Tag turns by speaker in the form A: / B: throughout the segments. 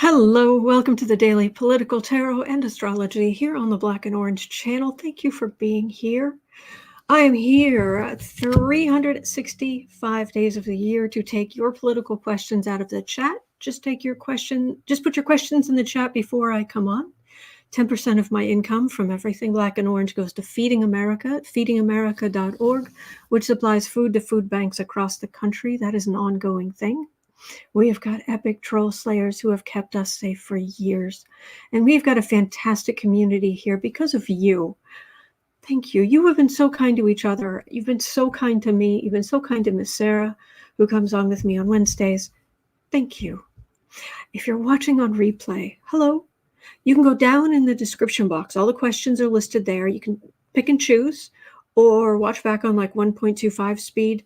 A: Hello, welcome to the Daily Political Tarot and Astrology here on the Black and Orange channel. Thank you for being here. I am here 365 days of the year to take your political questions out of the chat. Just put your questions in the chat before I come on. 10% of my income from everything Black and Orange goes to Feeding America at feedingamerica.org, which supplies food to food banks across the country. That is an ongoing thing. We have got epic troll slayers who have kept us safe for years. And we've got a fantastic community here because of you. Thank you. You have been so kind to each other. You've been so kind to me. You've been so kind to Miss Sarah, who comes on with me on Wednesdays. Thank you. If you're watching on replay, hello. You can go down in the description box. All the questions are listed there. You can pick and choose or watch back on like 1.25 speed,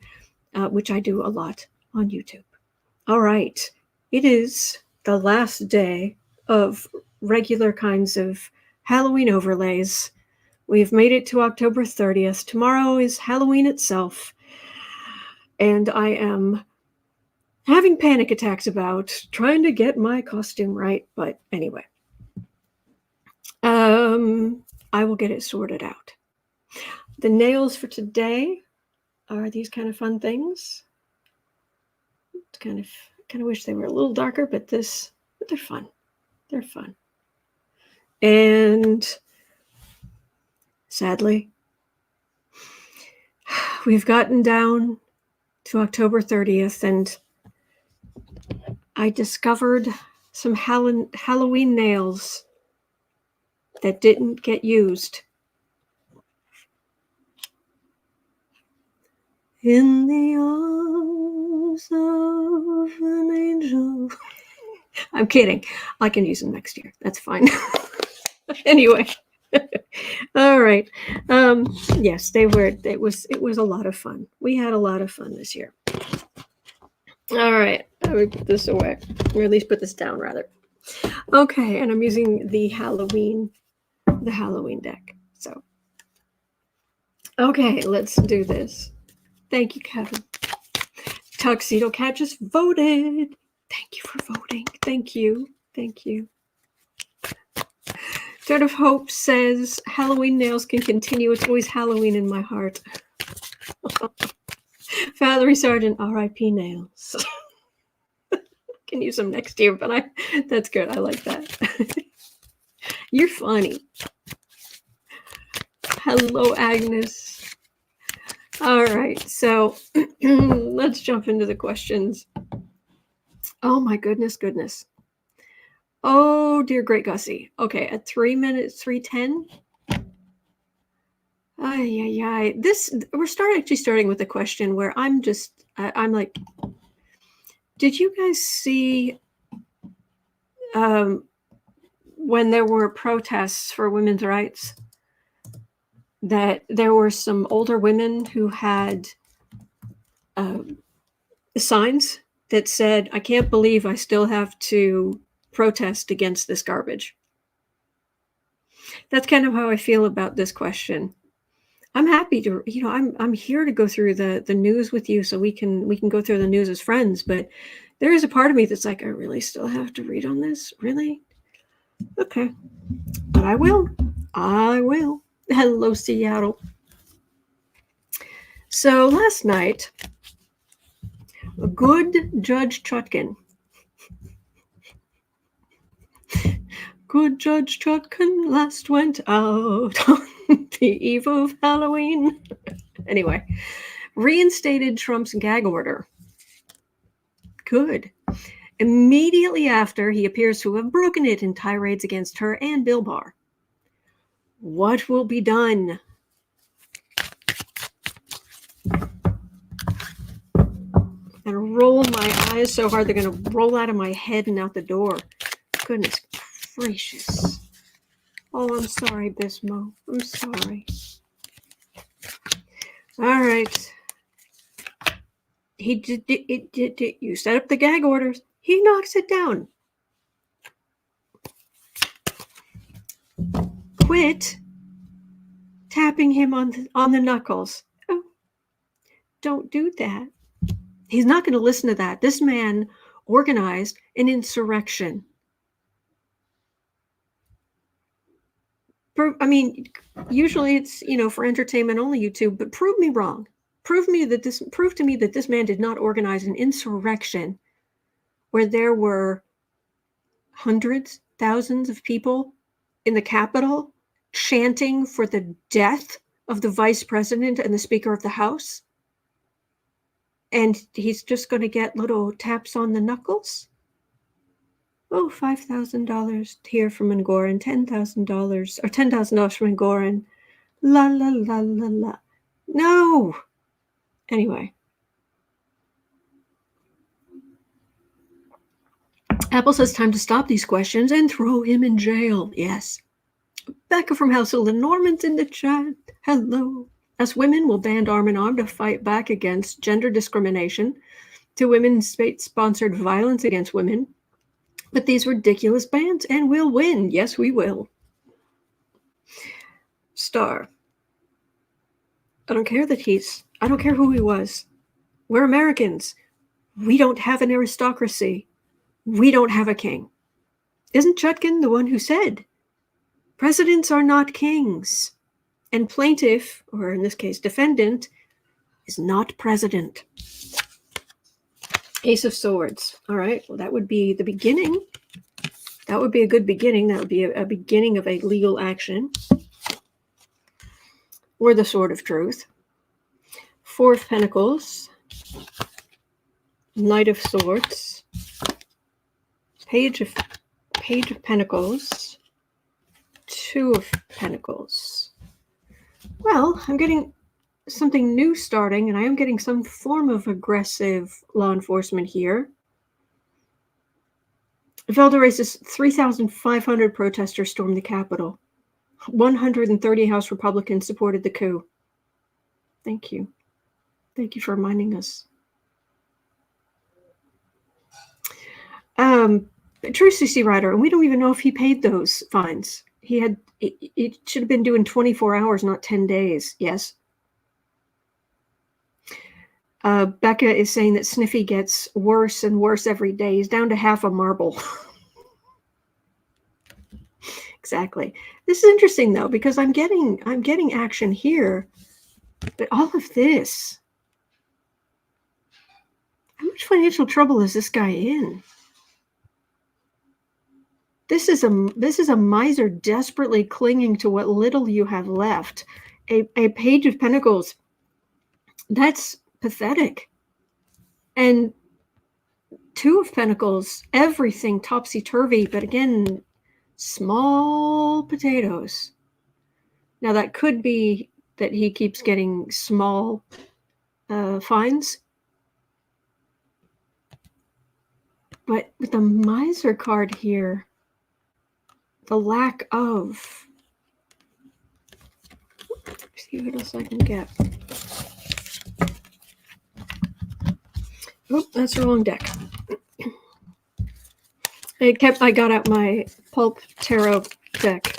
A: which I do a lot on YouTube. All right, it is the last day of regular kinds of Halloween overlays. We've made it to October 30th. Tomorrow is Halloween itself. And I am having panic attacks about trying to get my costume right. But anyway, I will get it sorted out. The nails for today are these kind of fun things. It's kind of wish they were a little darker, but they're fun. They're fun. And sadly, we've gotten down to October 30th, and I discovered some Halloween nails that didn't get used. In the arms of an angel. I'm kidding. I can use them next year. That's fine. Anyway. All right. Yes, they were. It was a lot of fun. We had a lot of fun this year. All right. I would put this away, or at least put this down rather. Okay, and I'm using the Halloween deck. So, okay, let's do this. Thank you, Kevin. Tuxedo Cat just voted. Thank you for voting. Thank you. Thank you. Thread of Hope says, Halloween nails can continue. It's always Halloween in my heart. Valerie Sargent, R.I.P. nails. Can use them next year, but that's good. I like that. You're funny. Hello, Agnes. All right, so let's jump into the questions. Oh my goodness. Oh dear great Gussie. Okay, at 3 minutes, 3:10. This we're starting with a question where I'm like, did you guys see when there were protests for women's rights that there were some older women who had signs that said, I can't believe I still have to protest against this garbage? That's kind of how I feel about this question. I'm happy to, I'm here to go through the news with you so we can go through the news as friends, but there is a part of me that's like, I really still have to read on this? Really? Okay. But I will. Hello, Seattle. So last night, a good Judge Chutkan. Good Judge Chutkan last went out on the eve of Halloween. Anyway, reinstated Trump's gag order. Good. Immediately after, he appears to have broken it in tirades against her and Bill Barr. What will be done? And roll my eyes so hard they're going to roll out of my head and out the door. Goodness gracious. Oh, I'm sorry, Bismo. I'm sorry. All right. He did. You set up the gag orders. He knocks it down. Quit tapping him on the knuckles. Oh, don't do that. He's not going to listen to that. This man organized an insurrection. I mean, usually it's, for entertainment only, YouTube, but prove me wrong. Prove to me that this man did not organize an insurrection where there were hundreds, thousands of people in the Capitol chanting for the death of the vice president and the Speaker of the House. And he's just going to get little taps on the knuckles. Oh, $5,000 here from Ngoran, $10,000 or $10,000 from Ngoran. La la la la la. No. Anyway. Apple says time to stop these questions and throw him in jail. Yes. Becca from House of the Normans in the chat. Hello. Us women will band arm in arm to fight back against gender discrimination, to women's state-sponsored violence against women. But these ridiculous bans, and we'll win. Yes, we will. Star. I don't care who he was. We're Americans. We don't have an aristocracy. We don't have a king. Isn't Chutkan the one who said, presidents are not kings, and plaintiff, or in this case defendant, is not president? Ace of Swords. All right, well, that would be the beginning. That would be a good beginning. That would be a beginning of a legal action. Or the Sword of Truth. Four of Pentacles. Knight of Swords. Page of Pentacles. Two of Pentacles. Well, I'm getting something new starting, and I am getting some form of aggressive law enforcement here. Velda raises 3,500 protesters stormed the Capitol. 130 House Republicans supported the coup. Thank you. Thank you for reminding us. True CC Rider, and we don't even know if he paid those fines. It should have been doing 24 hours, not 10 days. Yes. Becca is saying that Sniffy gets worse and worse every day. He's down to half a marble. Exactly. This is interesting though, because I'm getting action here, but all of this. How much financial trouble is this guy in? This is a miser desperately clinging to what little you have left. A Page of Pentacles. That's pathetic. And Two of Pentacles, everything topsy-turvy, but again, small potatoes. Now that could be that he keeps getting small fines. But with the miser card here, the lack of... Let's see what else I can get. Oh, that's the wrong deck. I got out my pulp tarot deck.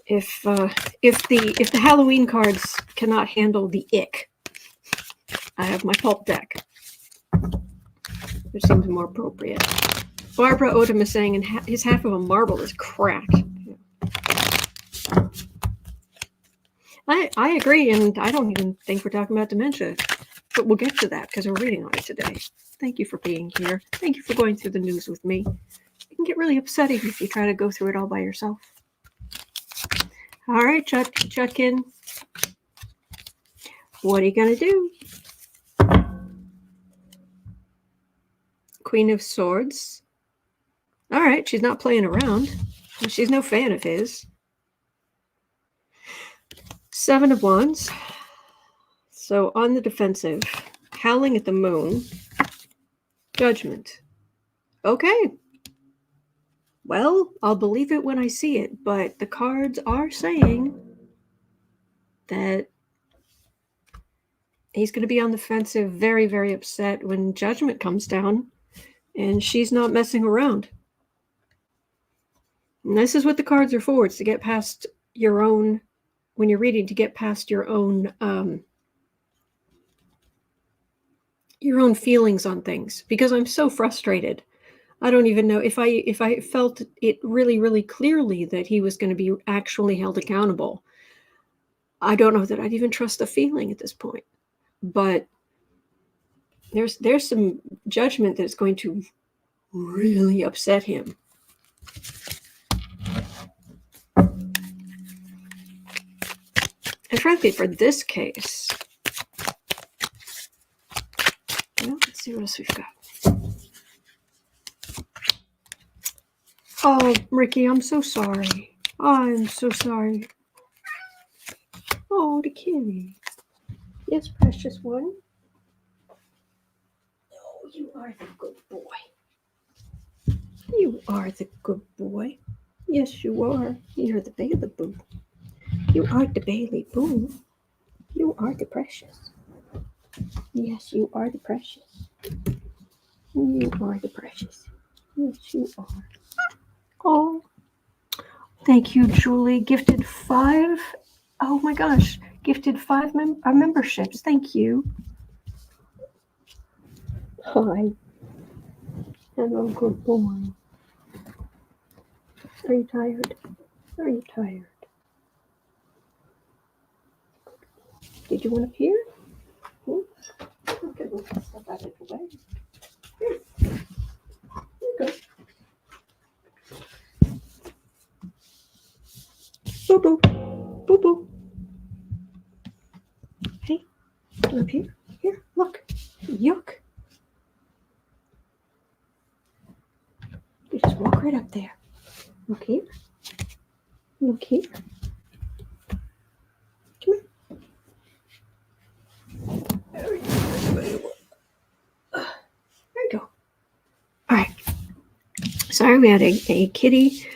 A: If the Halloween cards cannot handle the ick, I have my pulp deck, which seems more appropriate. Barbara Odom is saying, and his half of a marble is cracked. I agree, and I don't even think we're talking about dementia, but we'll get to that because we're reading on it today. Thank you for being here. Thank you for going through the news with me. It can get really upsetting if you try to go through it all by yourself. All right, Chutkan. What are you going to do? Queen of Swords. All right, she's not playing around. She's no fan of his. Seven of Wands. So on the defensive, howling at the moon. Judgment. Okay. Well, I'll believe it when I see it, but the cards are saying that he's going to be on the defensive, very, very upset when Judgment comes down, and she's not messing around. And this is what the cards are for. It's to get past your own, when you're reading, to get past your own feelings on things. Because I'm so frustrated. I don't even know if I felt it really, really clearly that he was going to be actually held accountable. I don't know that I'd even trust the feeling at this point. But there's some judgment that's going to really upset him. And frankly, for this case, well, let's see what else we've got. Oh, Ricky, I'm so sorry. I'm so sorry. Oh, the kitty. Yes, precious one. Oh, you are the good boy. You are the good boy. Yes, you are. You're the Bailey Boo. You are the Bailey Boo. You are the precious. Yes, you are the precious. You are the precious. Yes, you are. Oh, thank you, Julie. Gifted 5. Oh my gosh, gifted 5 memberships. Thank you. Hi. Hello, good boy. Are you tired? Are you tired? Did you want to peer? Okay, we'll step out of the way. Here. Here you go. Boo boo. Boo boo. Hey, you up here? Here, look. Yuck. You just walk right up there. Look here. Look here. Come here. There you go. All right. Sorry, we had a kitty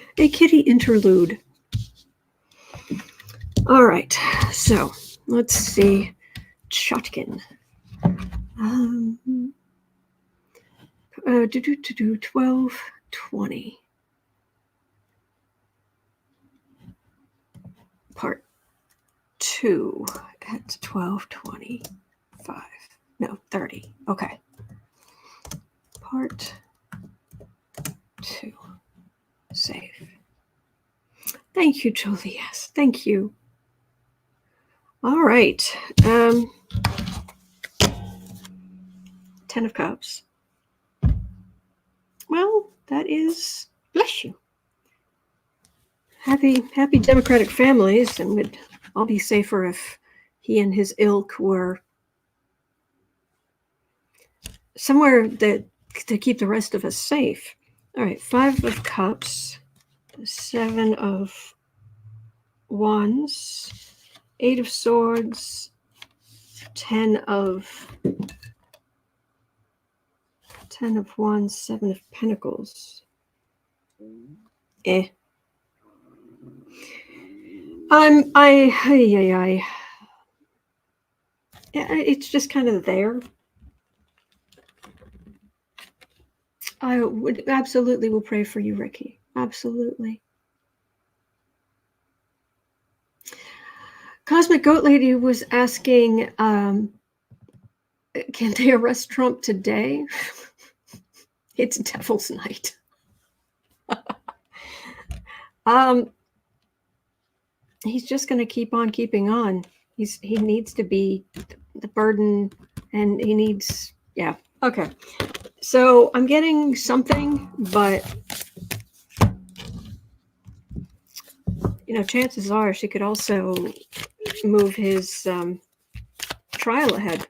A: interlude. All right. So let's see. Chutkan. 12:20. Part 2 at 12:25. No, 30. Okay. Part 2. Save. Thank you, Julie. Yes, thank you. All right. 10 of Cups. Well, that is, bless you. Happy Democratic families, and would all be safer if he and his ilk were somewhere that to keep the rest of us safe. All right, 5 of Cups, 7 of Wands, 8 of Swords, 10 of Wands, 7 of Pentacles. It's just kind of there. I would absolutely will pray for you, Ricky. Absolutely. Cosmic Goat Lady was asking, can they arrest Trump today? It's Devil's Night. He's just going to keep on keeping on. He needs to be the burden, and he needs, yeah. Okay. So I'm getting something, but chances are she could also move his trial ahead.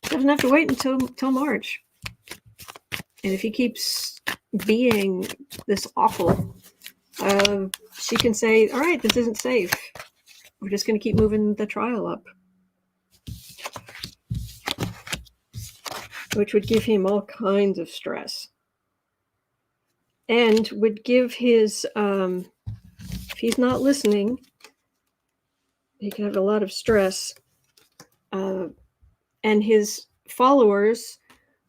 A: Doesn't have to wait until March. And if he keeps being this awful, she can say, all right, this isn't safe. We're just going to keep moving the trial up. Which would give him all kinds of stress. And would give his, if he's not listening, he can have a lot of stress. And his followers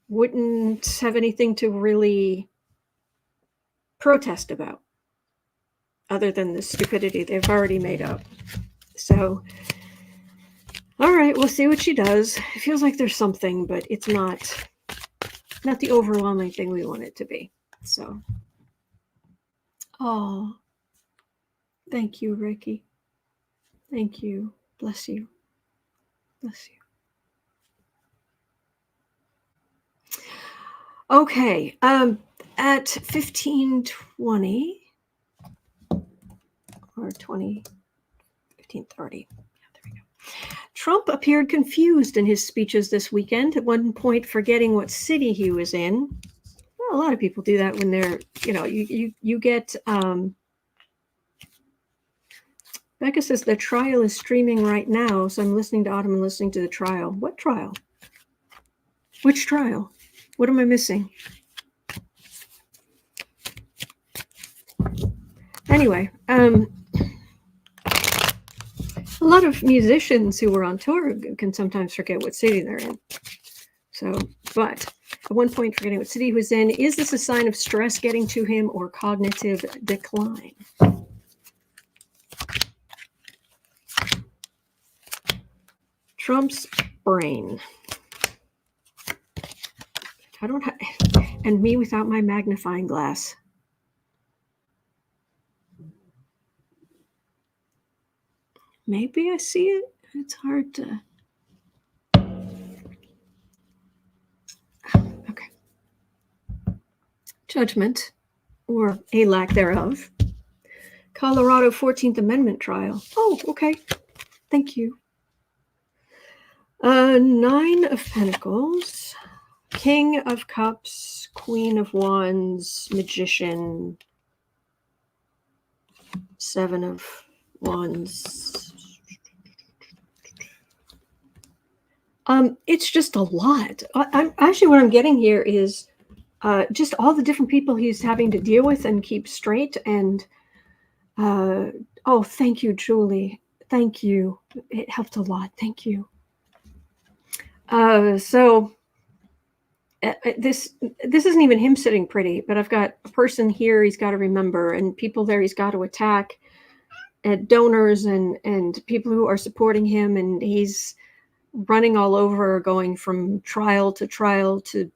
A: wouldn't have anything to really protest about other than the stupidity they've already made up. So, all right, we'll see what she does. It feels like there's something, but it's not not the overwhelming thing we want it to be. So, oh, thank you, Ricky. Thank you. Bless you. Bless you. Okay, at 15:20 or 15:30. Yeah, there we go. Trump appeared confused in his speeches this weekend, at one point forgetting what city he was in. Well, a lot of people do that when they're, you get, Becca says the trial is streaming right now, so I'm listening to Autumn and listening to the trial. What trial? Which trial? What am I missing? Anyway, a lot of musicians who were on tour can sometimes forget what city they're in. So, but at one point forgetting what city he was in, is this a sign of stress getting to him or cognitive decline? Trump's brain. I don't have, and me without my magnifying glass. Maybe I see it. It's hard to. Okay. Judgment, or a lack thereof. Colorado 14th Amendment trial. Oh, okay. Thank you. 9 of Pentacles, King of Cups, Queen of Wands, Magician, 7 of Wands. It's just a lot. I'm actually, what I'm getting here is just all the different people he's having to deal with and keep straight. And oh, thank you, Julie. Thank you. It helped a lot. Thank you. So this isn't even him sitting pretty, but I've got a person here he's got to remember, and people there he's got to attack, and donors and people who are supporting him, and he's running all over, going from trial to trial to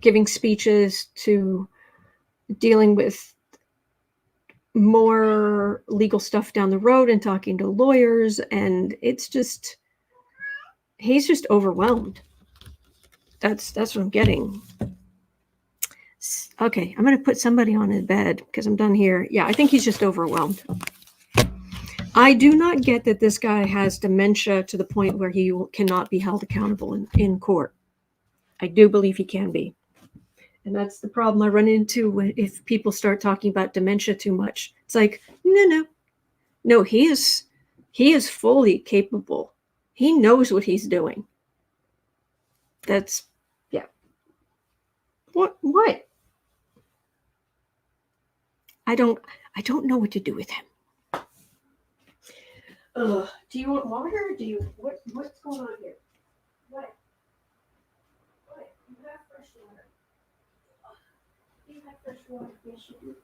A: giving speeches to dealing with more legal stuff down the road and talking to lawyers, and it's just, he's just overwhelmed. That's what I'm getting. Okay, I'm going to put somebody on his bed because I'm done here. Yeah, I think he's just overwhelmed. I do not get that this guy has dementia to the point where he cannot be held accountable in court. I do believe he can be. And that's the problem I run into if people start talking about dementia too much. It's like, no, he is fully capable. He knows what he's doing. That's, yeah. What? I don't know what to do with him. Do you want water? What's going on here? What? You have fresh water. You have fresh water. Yes, you do.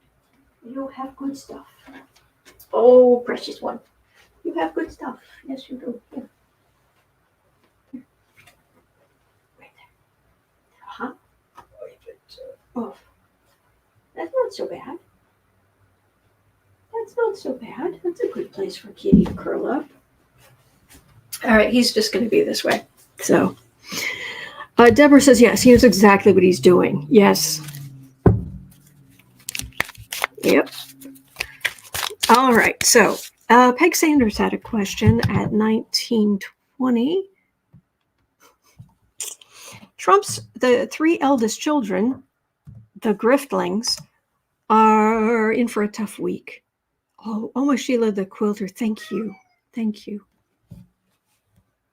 A: You have good stuff. Oh, precious one. You have good stuff. Yes, you do. Here. Right there. Uh-huh. Oh, that's not so bad. That's not so bad. That's a good place for Kitty to curl up. All right, he's just going to be this way. So, Deborah says, yes, he knows exactly what he's doing. Yes. Yep. All right, so Peg Sanders had a question at 1920. The 3 eldest children, the griftlings, are in for a tough week. Oh, my Sheila the quilter, thank you. Thank you.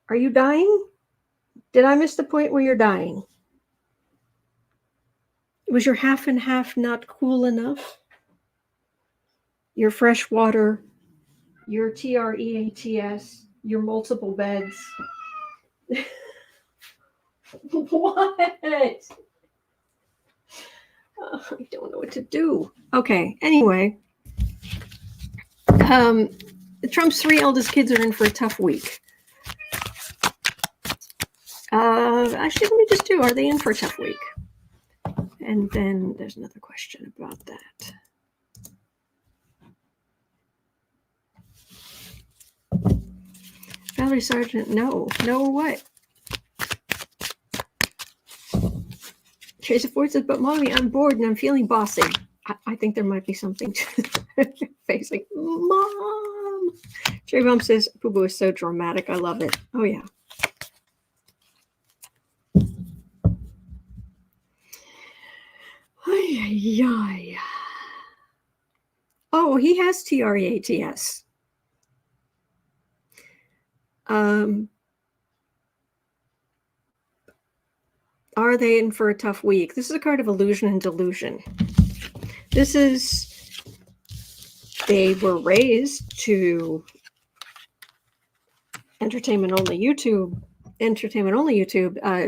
A: Are you dying? Did I miss the point where you're dying? Was your half and half not cool enough? Your fresh water, your TREATS, your multiple beds. What? Oh, I don't know what to do. Okay, anyway. Trump's 3 eldest kids are in for a tough week. Actually, let me just do, are they in for a tough week? And then there's another question about that. Valerie Sargent, no. No, what? Tracy Ford says, but mommy, I'm bored and I'm feeling bossy. I think there might be something to facing. Mom! Cherry Bomb says, Boo Boo is so dramatic. I love it. Oh, yeah. Ay, ay, ay. Oh, he has TREATS. Are they in for a tough week? This is a card of illusion and delusion. This is, they were raised to entertainment only YouTube,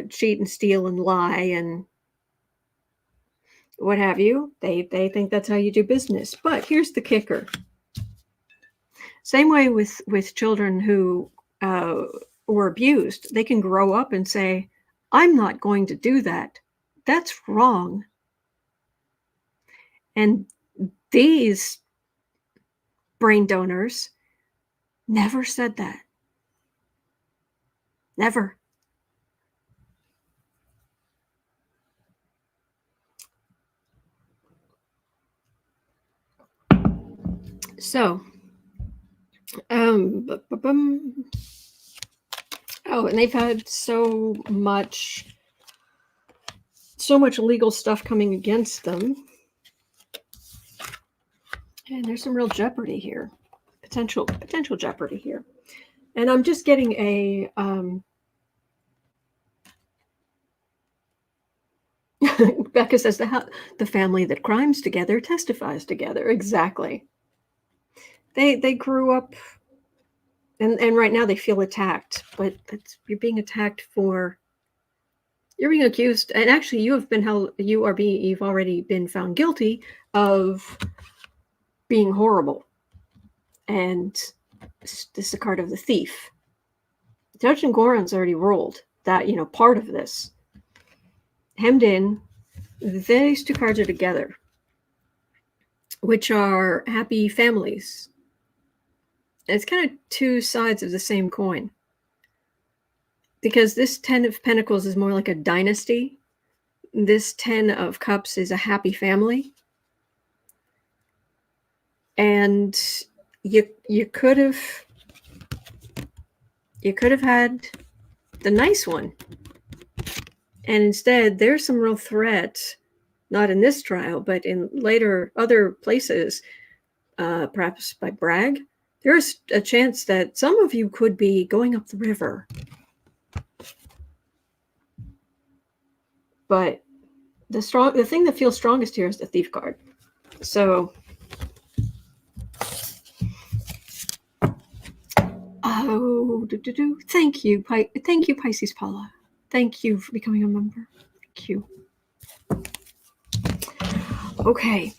A: cheat and steal and lie and what have you. They think that's how you do business. But here's the kicker. Same way with children who were abused. They can grow up and say, I'm not going to do that. That's wrong. And these brain donors never said that. Never. So, oh, and they've had so much legal stuff coming against them. And there's some real jeopardy here. Potential jeopardy here. And I'm just getting a Becca says the family that crimes together testifies together. Exactly. They grew up, and right now they feel attacked, but you're being attacked for, you're being accused, and actually you've already been found guilty of being horrible. And this is a card of the thief. Judge and Goron's already ruled that, part of this. Hemmed in, these two cards are together, which are happy families. And it's kind of two sides of the same coin. Because this 10 of Pentacles is more like a dynasty. This 10 of Cups is a happy family. And you could have had the nice one. And instead, there's some real threat, not in this trial, but in later other places, perhaps by Bragg. There's a chance that some of you could be going up the river. But the thing that feels strongest here is the Thief card. So, thank you, Pisces Paula. Thank you for becoming a member. Thank you. Okay,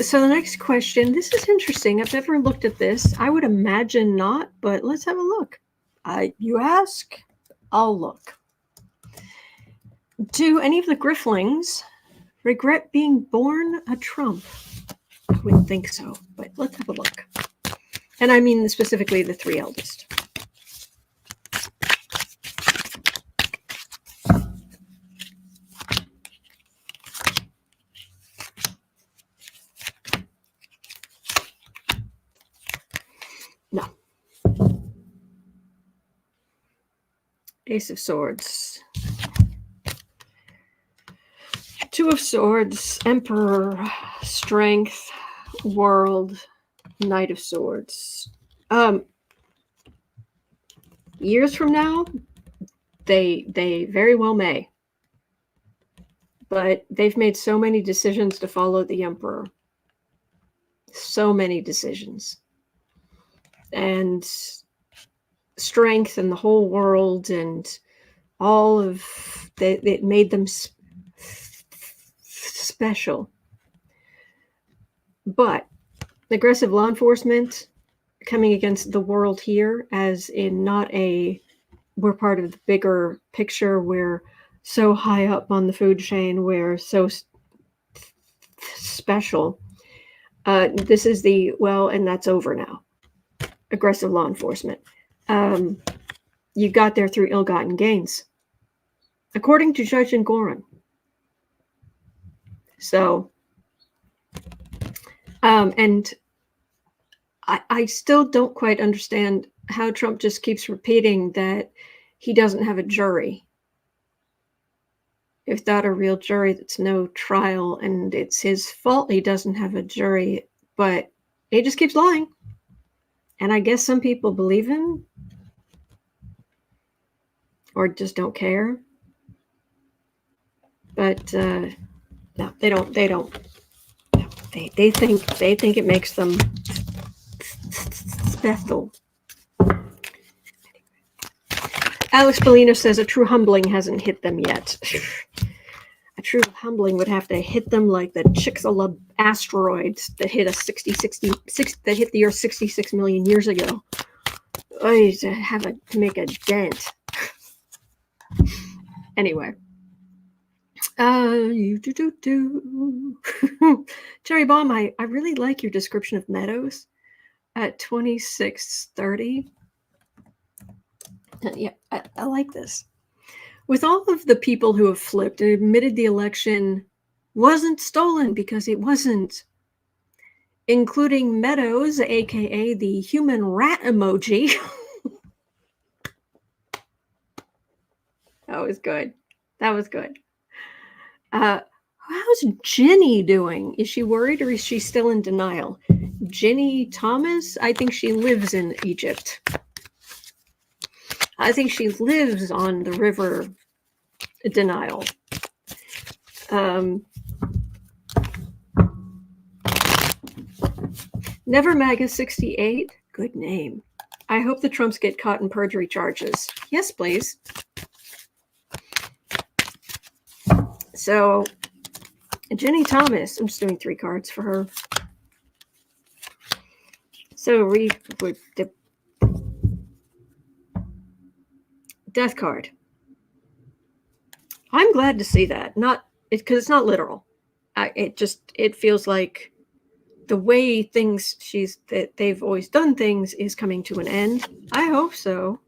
A: so the next question. This is interesting. I've never looked at this. I would imagine not, but let's have a look. You ask, I'll look. Do any of the Grifflings regret being born a Trump? I wouldn't think so, but let's have a look. And I mean specifically the three eldest. No. Ace of Swords. Two of Swords, Emperor, Strength, World, Knight of Swords. Years from now, they very well may. But they've made so many decisions to follow the Emperor. So many decisions. And Strength and the whole world and all of it made them special. But aggressive law enforcement coming against the world here, as in not a we're part of the bigger picture. We're so high up on the food chain. We're so special. This is and that's over now. Aggressive law enforcement. You got there through ill-gotten gains, according to Judge Gorin. So, and I still don't quite understand how Trump just keeps repeating that he doesn't have a jury. If that a real jury, that's no trial, and it's his fault he doesn't have a jury, but he just keeps lying. And I guess some people believe him or just don't care. But no, they don't. They think it makes them special. Alex Bellino says a true humbling hasn't hit them yet. A true humbling would have to hit them like the Chicxulub asteroids that hit that hit the Earth 66 million years ago. To make a dent. Anyway. Jerry Baum, I really like your description of Meadows at 2630. Yeah, I like this. With all of the people who have flipped and admitted the election wasn't stolen because it wasn't, including Meadows, aka the human rat emoji. That was good. How's Ginny doing? Is she worried or is she still in denial? Ginny Thomas? I think she lives in Egypt. I think she lives on the river denial. Never MAGA 68. Good name. I hope the Trumps get caught in perjury charges. Yes, please. So, Ginny Thomas. I'm just doing 3 cards for her. So, death card. I'm glad to see that. Because it's not literal. It feels like the way that they've always done things is coming to an end. I hope so.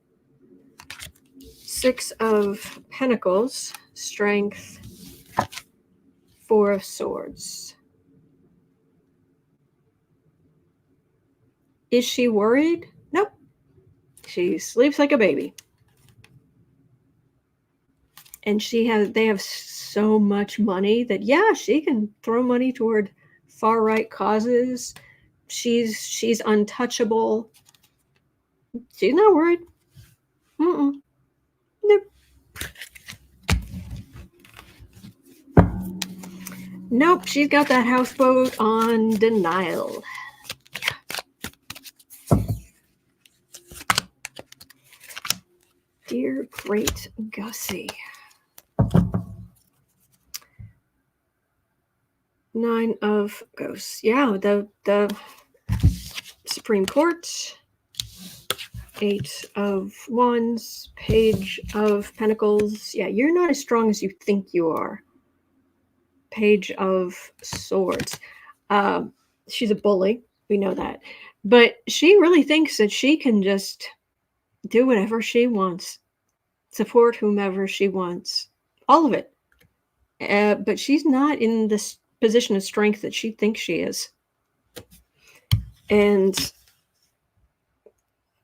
A: 6 of Pentacles, Strength, 4 of Swords. Is she worried? Nope. She sleeps like a baby. And they have so much money that, yeah, she can throw money toward far-right causes. She's untouchable. She's not worried. Nope. Nope, she's got that houseboat on denial. Dear great Gussie. 9 of Ghosts. Yeah, the Supreme Court. 8 of Wands. Page of Pentacles. Yeah, you're not as strong as you think you are. Page of Swords. She's a bully. We know that. But she really thinks that she can just do whatever she wants. Support whomever she wants. All of it. But she's not in this position of strength that she thinks she is. And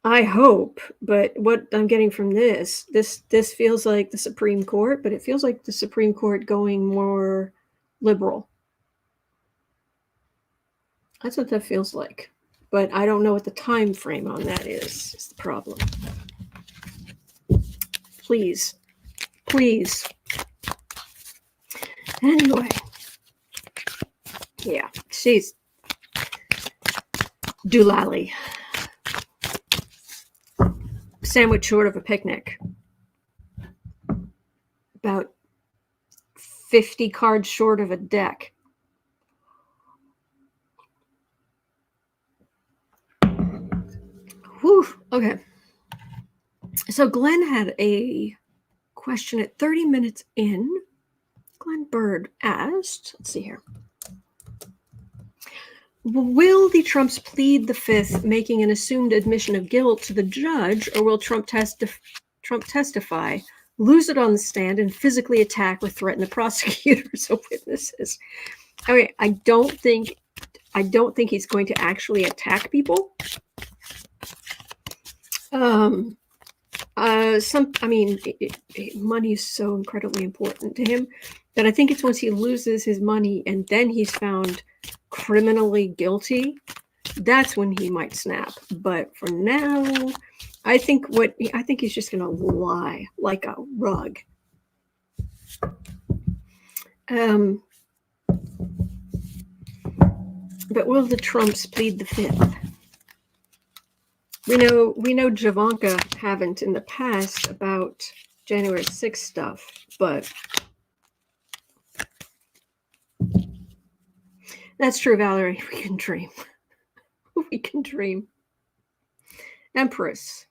A: I hope, but what I'm getting from this feels like the Supreme Court, but it feels like the Supreme Court going more liberal. That's what that feels like. But I don't know what the time frame on that is the problem. Please. Anyway. Yeah, she's doolally. Sandwich short of a picnic. About 50 cards short of a deck. Whew, okay. So Glenn had a question at 30 minutes in. Glenn Bird asked, let's see here. Will the Trumps plead the fifth, making an assumed admission of guilt to the judge, or will Trump testify, lose it on the stand, and physically attack or threaten the prosecutors or witnesses? Okay, I don't think he's going to actually attack people. Money is so incredibly important to him that I think it's once he loses his money and then he's found criminally guilty, that's when he might snap. But for now, I think he's just going to lie like a rug. But will the Trumps plead the fifth? We know Javanka haven't in the past about January 6th stuff, but that's true, Valerie. We can dream. We can dream. Empress.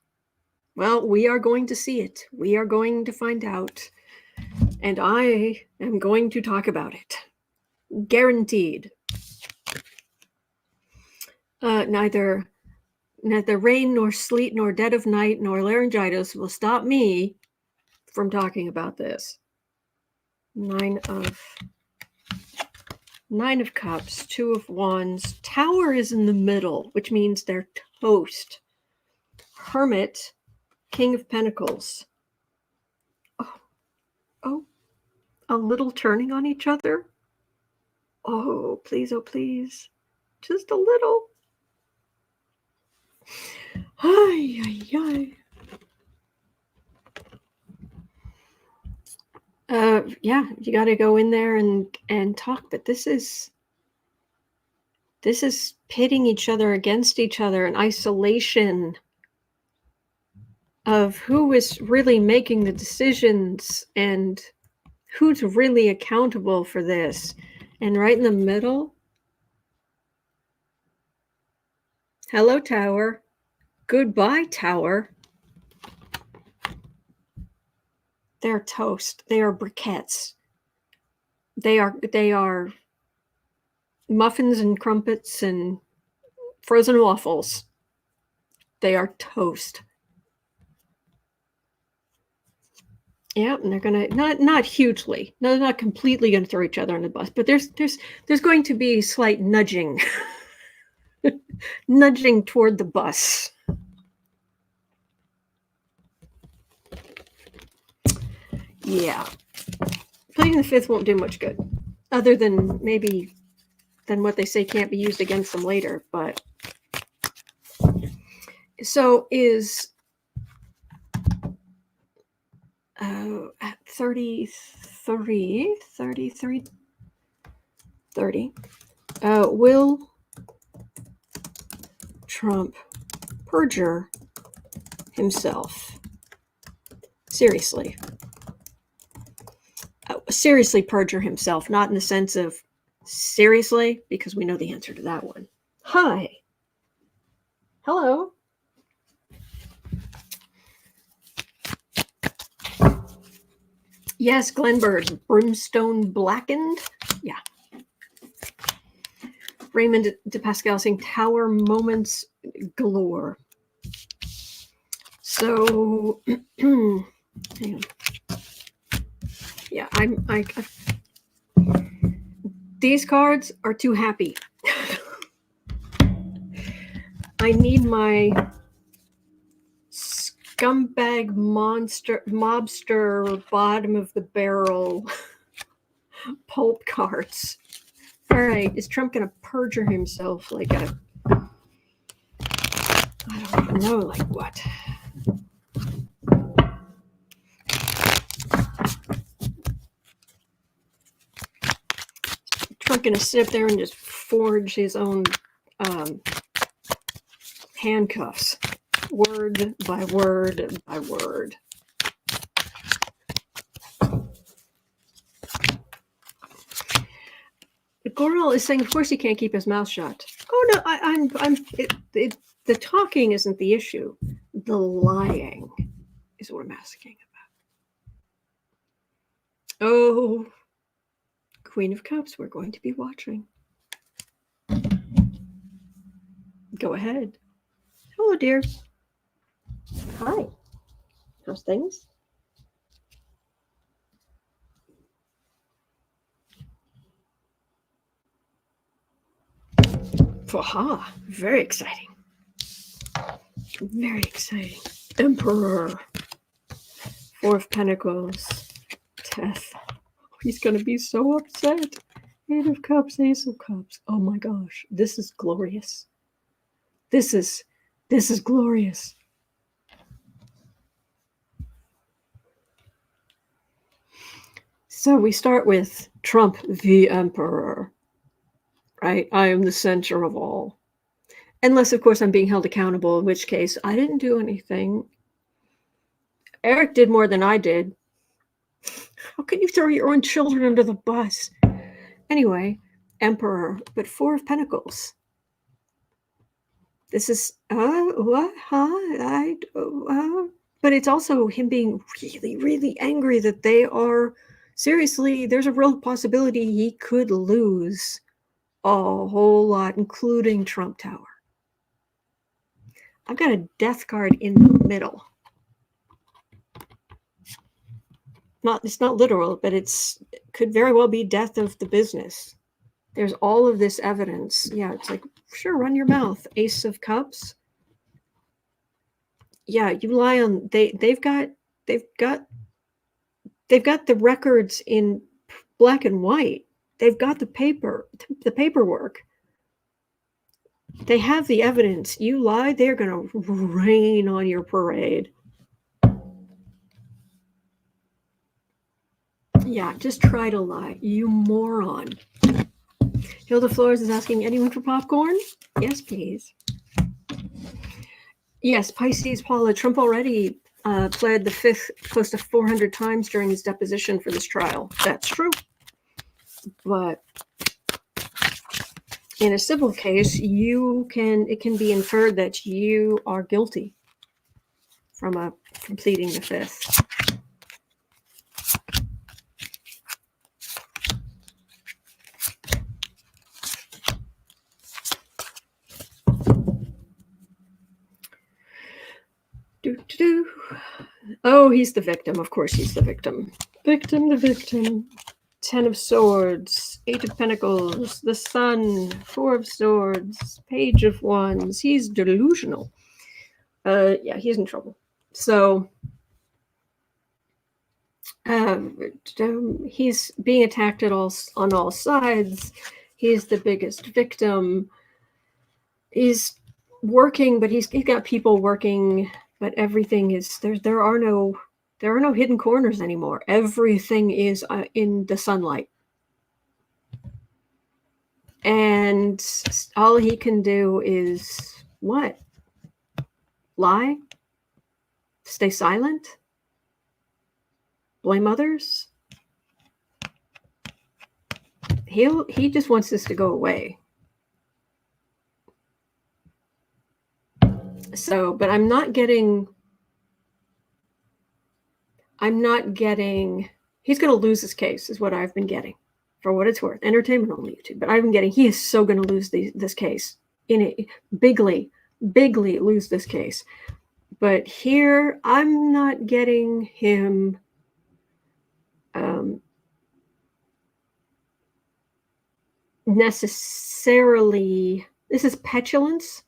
A: Well, we are going to see it. We are going to find out. And I am going to talk about it. Guaranteed. Neither rain, nor sleet, nor dead of night, nor laryngitis will stop me from talking about this. Nine of Cups, Two of Wands. Tower is in the middle, which means they're toast. Hermit, King of Pentacles. Oh, a little turning on each other. Oh, please, just a little. Ay, ay, ay. Yeah, you got to go in there and talk. But this is pitting each other against each other, an isolation of who is really making the decisions and who's really accountable for this. And right in the middle, hello, Tower. Goodbye, Tower. They're toast. They are briquettes. They are muffins and crumpets and frozen waffles. They are toast. Yeah, and they're gonna not hugely. No, they're not completely gonna throw each other on the bus, but there's going to be slight nudging. Nudging toward the bus. Yeah. Pleading the fifth won't do much good. Other than maybe what they say can't be used against them later, but so is at 30. Will Trump perjure himself? Seriously. Seriously perjure himself, not in the sense of seriously, because we know the answer to that one. Hi. Hello. Yes, Glenbird. Brimstone blackened. Yeah. Raymond de Pascal saying Tower moments galore. So, hang on. Yeah, these cards are too happy. I need my scumbag mobster bottom of the barrel pulp cards. All right, is Trump going to perjure himself like a, I don't even know, like what? Trump going to sit up there and just forge his own handcuffs, word by word by word. Goral is saying, of course he can't keep his mouth shut. Oh no, the talking isn't the issue. The lying. is what I'm asking about. Oh, Queen of Cups, we're going to be watching. Go ahead. Hello, dear. Hi. How's things? Aha, very exciting. Very exciting. Emperor. Four of Pentacles. Death. He's going to be so upset. Eight of Cups, Ace of Cups. Oh my gosh, this is glorious. This is glorious. So we start with Trump, the Emperor, right? I am the center of all. Unless, of course, I'm being held accountable, in which case I didn't do anything. Eric did more than I did. How can you throw your own children under the bus? Anyway, Emperor, but Four of Pentacles. This is, what? But it's also him being really, really angry that they are, seriously, there's a real possibility he could lose a whole lot, including Trump Tower. I've got a death card in the middle. It's not literal, but it could very well be death of the business. There's all of this evidence. Yeah, it's like, sure, run your mouth. Ace of Cups. Yeah, you lie on. They've got the records in black and white. They've got the paperwork. They have the evidence. You lie, they're going to rain on your parade. Yeah, just try to lie, you moron. Hilda Flores is asking, anyone for popcorn? Yes, please. Yes, Pisces, Paula. Trump already pled the fifth close to 400 times during his deposition for this trial. That's true. But in a civil case, it can be inferred that you are guilty from pleading the fifth. Oh, he's the victim. Of course, he's the victim. The victim. 10 of Swords, 8 of Pentacles, the Sun, 4 of Swords, Page of Wands. He's delusional. Yeah, he's in trouble. So he's being attacked on all sides. He's the biggest victim. He's working, but he's got people working, but everything is there are no hidden corners anymore. Everything is in the sunlight. And all he can do is what? Lie? Stay silent? Blame others? He just wants this to go away. So, but I'm not getting, he's going to lose his case is what I've been getting, for what it's worth. Entertainment only YouTube. But I've been getting, he is so going to lose this case. Bigly lose this case. But here, I'm not getting him necessarily, this is petulance,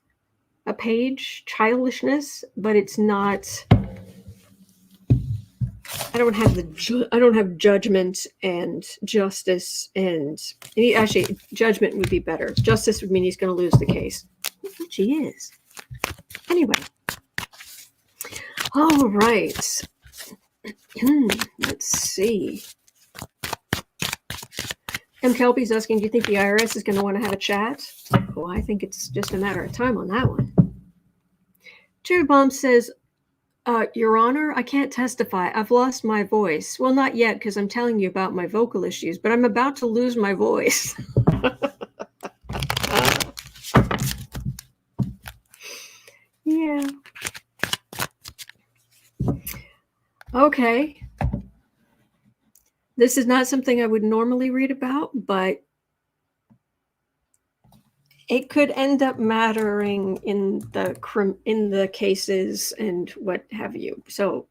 A: a page, childishness, but it's not, I don't have judgment and justice, and actually judgment would be better. Justice would mean he's going to lose the case, which he is. Anyway, all right. Let's see. M. Kelby's asking, do you think the IRS is going to want to have a chat? Well, I think it's just a matter of time on that one. Jerry Baum says, Your Honor, I can't testify. I've lost my voice. Well, not yet, because I'm telling you about my vocal issues, but I'm about to lose my voice. Yeah. Okay. This is not something I would normally read about, but it could end up mattering in the cases and what have you. So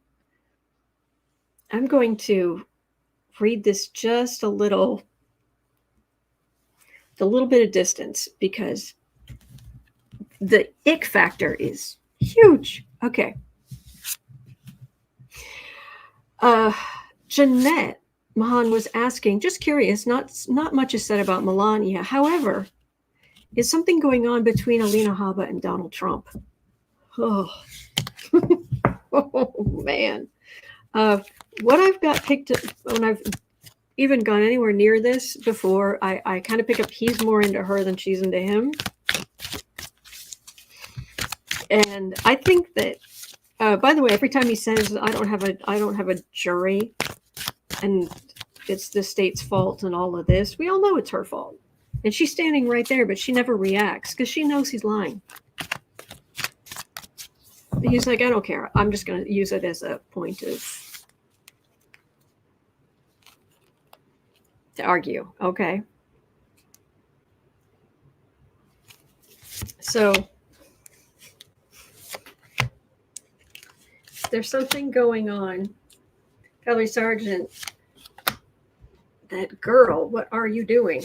A: I'm going to read this just a little bit of distance because the ick factor is huge. Okay. Jeanette Mahan was asking, just curious, not much is said about Melania. However, is something going on between Alina, Habba, and Donald Trump? Oh, oh man. What I've got picked up when I've even gone anywhere near this before, I kind of pick up he's more into her than she's into him. And I think that, by the way, every time he says I don't have a jury, and it's the state's fault and all of this, we all know it's her fault. And she's standing right there, but she never reacts because she knows he's lying. He's like, I don't care. I'm just going to use it as a point to argue. Okay. So there's something going on. Valerie Sargent, that girl, what are you doing?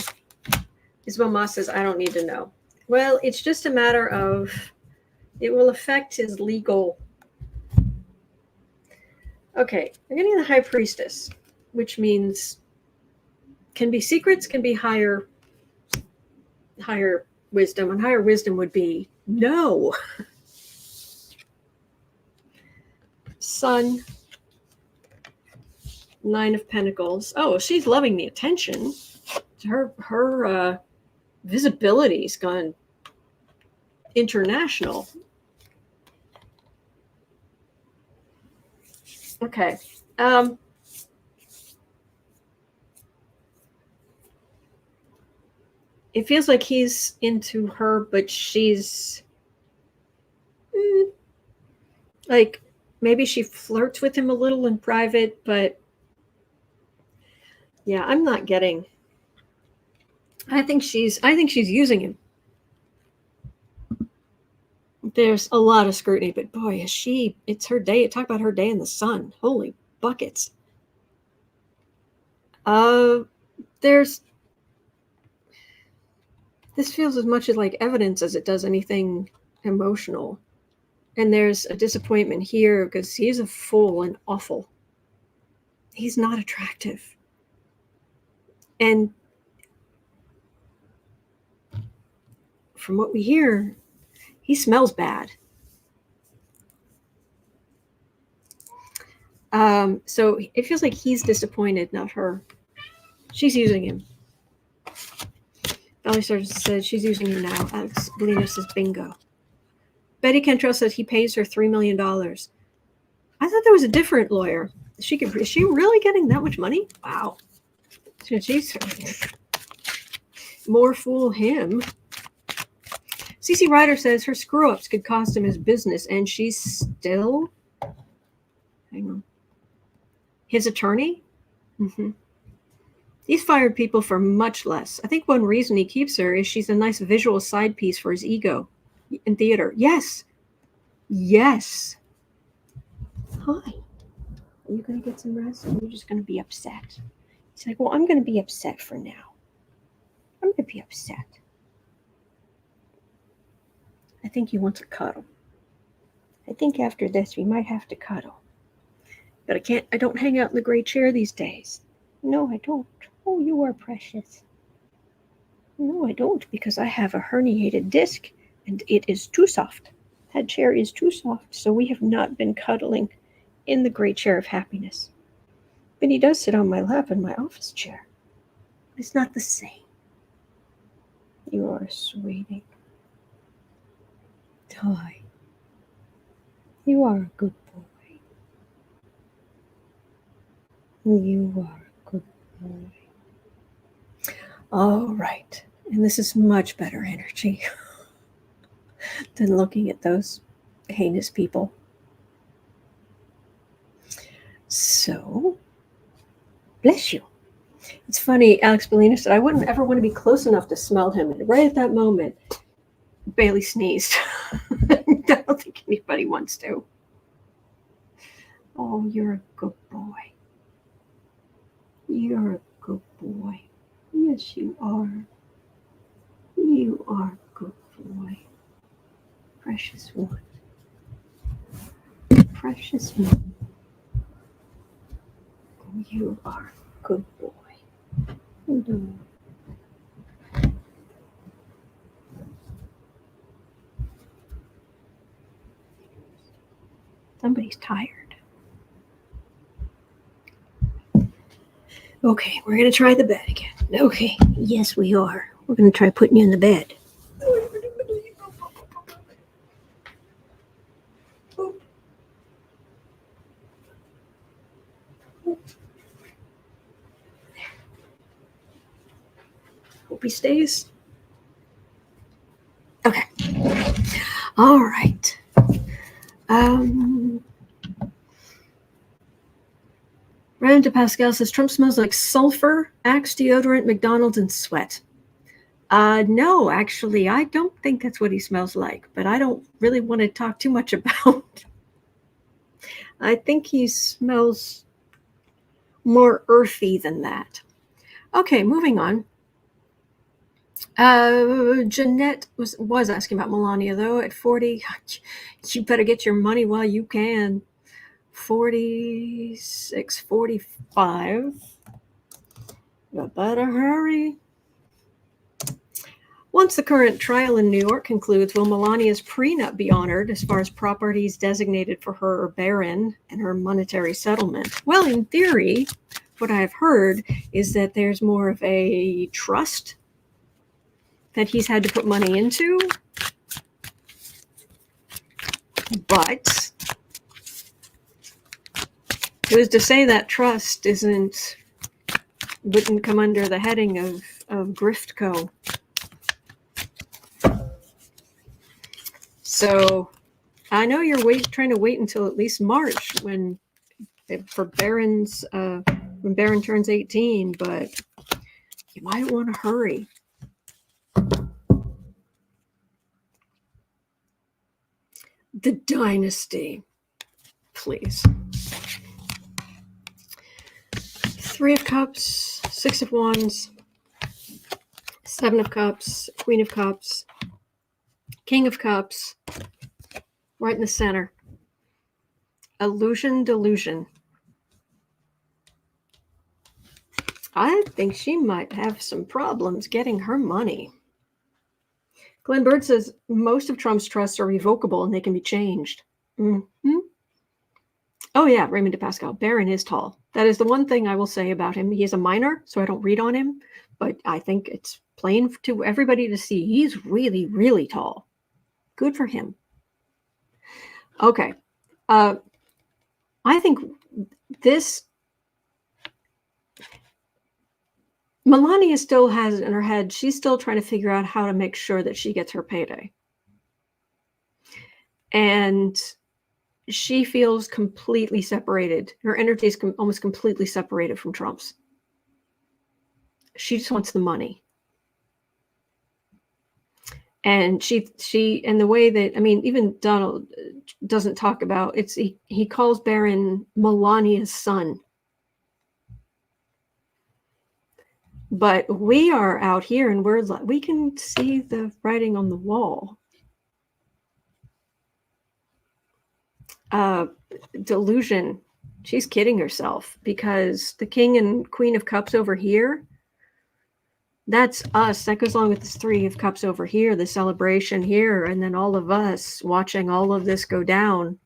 A: Isabel Moss says, I don't need to know. Well, it's just a matter of, it will affect his legal. Okay, I'm getting the High Priestess, which means can be secrets, can be higher wisdom, and higher wisdom would be no. Sun, Nine of Pentacles. Oh, she's loving the attention. Her visibility's gone international. Okay. It feels like he's into her, but she's like maybe she flirts with him a little in private, but yeah, I'm not getting. I think she's using him. There's a lot of scrutiny, but boy, it's her day. Talk about her day in the sun. Holy buckets. This feels as much as like evidence as it does anything emotional. And there's a disappointment here because he's a fool and awful. He's not attractive. And from what we hear, he smells bad. So it feels like he's disappointed, not her. She's using him. Valerie Sargent said she's using him now. Alex Alina says bingo. Betty Cantrell said he pays her $3 million. I thought there was a different lawyer. Is she really getting that much money? Wow. She's more fool him. CC Ryder says her screw-ups could cost him his business, and she's still, hang on, his attorney? Mm-hmm. He's fired people for much less. I think one reason he keeps her is she's a nice visual side piece for his ego in theater. Yes. Yes. Hi. Are you going to get some rest, or are you just going to be upset? He's like, well, I'm going to be upset for now. I'm going to be upset. I think he wants a cuddle. I think after this, we might have to cuddle. But I don't hang out in the gray chair these days. No, I don't. Oh, you are precious. No, I don't, because I have a herniated disc, and it is too soft. That chair is too soft, so we have not been cuddling in the gray chair of happiness. But he does sit on my lap in my office chair. It's not the same. You are a sweetie. Hi. You are a good boy. You are a good boy. All right. And this is much better energy than looking at those heinous people. So, bless you. It's funny, Alex Bellina said, I wouldn't ever want to be close enough to smell him. And right at that moment, Bailey sneezed. I don't think anybody wants to. Oh, you're a good boy. You're a good boy. Yes, you are. You are a good boy. Precious one. Precious one. Oh, you are a good boy. No. Somebody's tired. Okay, we're going to try the bed again. Okay, yes, we are. We're going to try putting you in the bed. Hope he stays. Okay. All right. Brandon Pascal says Trump smells like sulfur, Axe deodorant, McDonald's, and sweat. No, actually, I don't think that's what he smells like, but I don't really want to talk too much about. I think he smells more earthy than that. Okay, moving on. Jeanette was asking about Melania, though. At 40, you better get your money while you can. 46, 45. You better hurry. Once the current trial in New York concludes, will Melania's prenup be honored as far as properties designated for her or Barron and her monetary settlement? Well, in theory, what I've heard is that there's more of a trust that he's had to put money into, but who's to say that trust wouldn't come under the heading of Griftco? So I know you're trying to wait until at least March when Barron turns 18, but you might want to hurry. The dynasty, please. 3 of Cups, 6 of Wands, 7 of Cups, Queen of Cups, King of Cups, right in the center. Illusion, delusion. I think she might have some problems getting her money. Glenn Bird says most of Trump's trusts are revocable and they can be changed. Mm-hmm. Oh, yeah, Raymond DePascal. Barron is tall. That is the one thing I will say about him. He is a minor, so I don't read on him, but I think it's plain to everybody to see he's really, really tall. Good for him. Okay. I think this... Melania still has it in her head. She's still trying to figure out how to make sure that she gets her payday. And she feels completely separated. Her energy is almost completely separated from Trump's. She just wants the money. And and the way that, I mean, even Donald doesn't talk about, he calls Barron Melania's son. But we are out here and we can see the writing on the wall. Delusion. She's kidding herself, because the King and Queen of Cups over here, that's us. That goes along with this 3 of Cups over here, the celebration here, and then all of us watching all of this go down.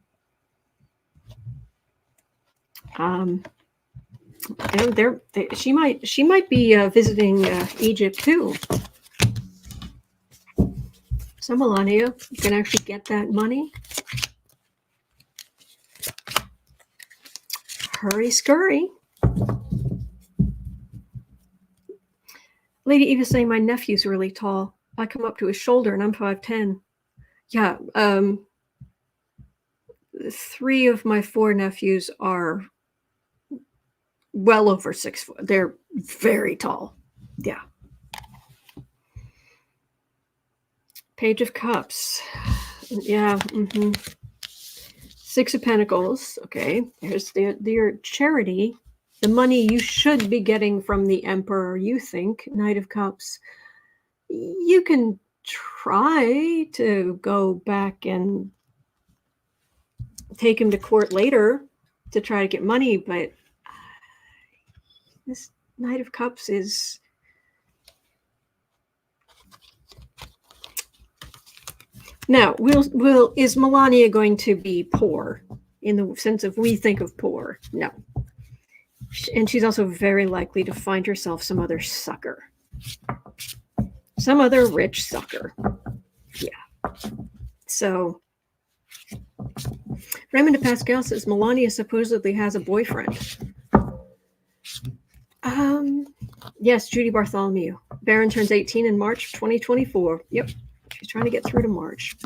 A: She might be visiting Egypt too. So Melania, you can actually get that money. Hurry scurry. Lady Eva saying my nephew's really tall. I come up to his shoulder and I'm 5'10". Yeah, 3 of my 4 nephews are well over 6 foot. They're very tall. Yeah. Page of Cups. Yeah. Mm-hmm. 6 of Pentacles. Okay. There's your charity. The money you should be getting from the Emperor, you think. Knight of Cups. You can try to go back and take him to court later to try to get money, but this Knight of Cups is... Now, is Melania going to be poor in the sense of we think of poor? No. And she's also very likely to find herself some other sucker. Some other rich sucker. Yeah. So, Raymond de Pascal says Melania supposedly has a boyfriend. Yes, Judy Bartholomew. Barron turns 18 in March 2024. Yep. She's trying to get through to March.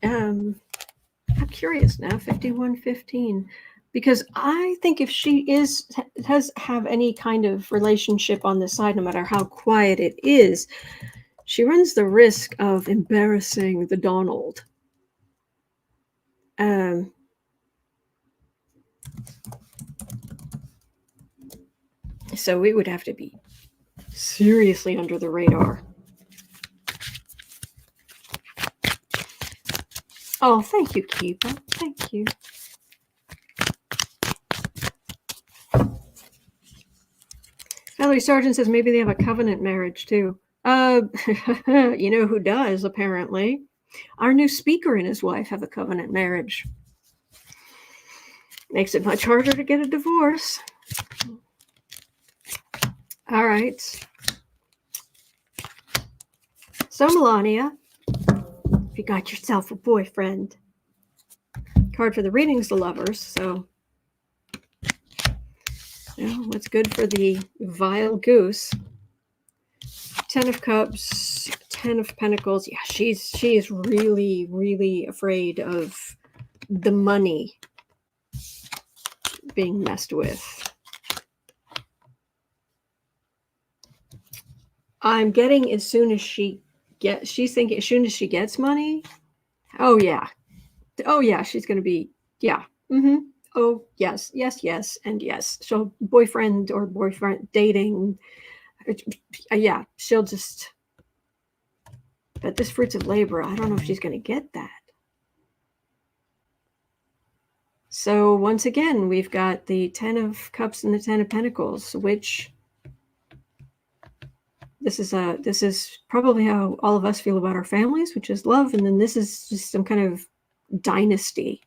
A: I'm curious now, 5115, because I think if she does have any kind of relationship on the side, no matter how quiet it is, she runs the risk of embarrassing the Donald. So we would have to be seriously under the radar. Oh, thank you, Kiva. Thank you. Valerie Sargent says maybe they have a covenant marriage too. You know who does, apparently? Our new speaker and his wife have a covenant marriage. Makes it much harder to get a divorce. All right. So, Melania, if you got yourself a boyfriend. Card for the reading is the Lovers, so what's good for the vile goose? 10 of Cups, 10 of Pentacles. Yeah, she is really, really afraid of the money being messed with. I'm getting she's thinking as soon as she gets money. Oh yeah, she's gonna be, yeah. Mm-hmm. Oh yes, and yes. So boyfriend dating. Yeah, she'll just. But this fruits of labor, I don't know if she's gonna get that. So once again, we've got the 10 of Cups and the 10 of Pentacles, which. This is probably how all of us feel about our families, which is love, and then this is just some kind of dynasty.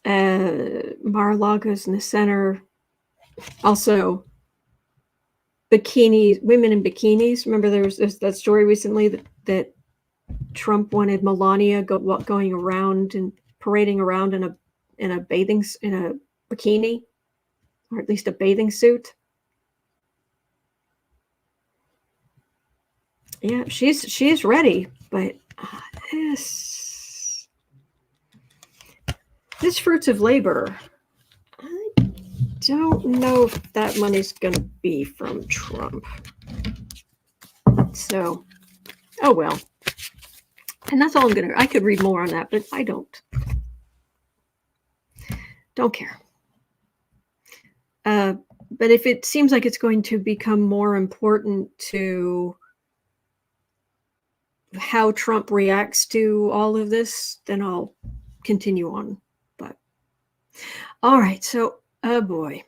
A: Mar-a-Lago's in the center. Also, bikinis, women in bikinis. Remember there was that story recently that Trump wanted Melania going around and parading around in a bikini. Or at least a bathing suit. Yeah, she's ready, but this fruits of labor, I don't know if that money's gonna be from Trump. So, oh well. And that's all I could read more on that, but I don't care. But if it seems like it's going to become more important to how Trump reacts to all of this, then I'll continue on. But all right, so oh boy.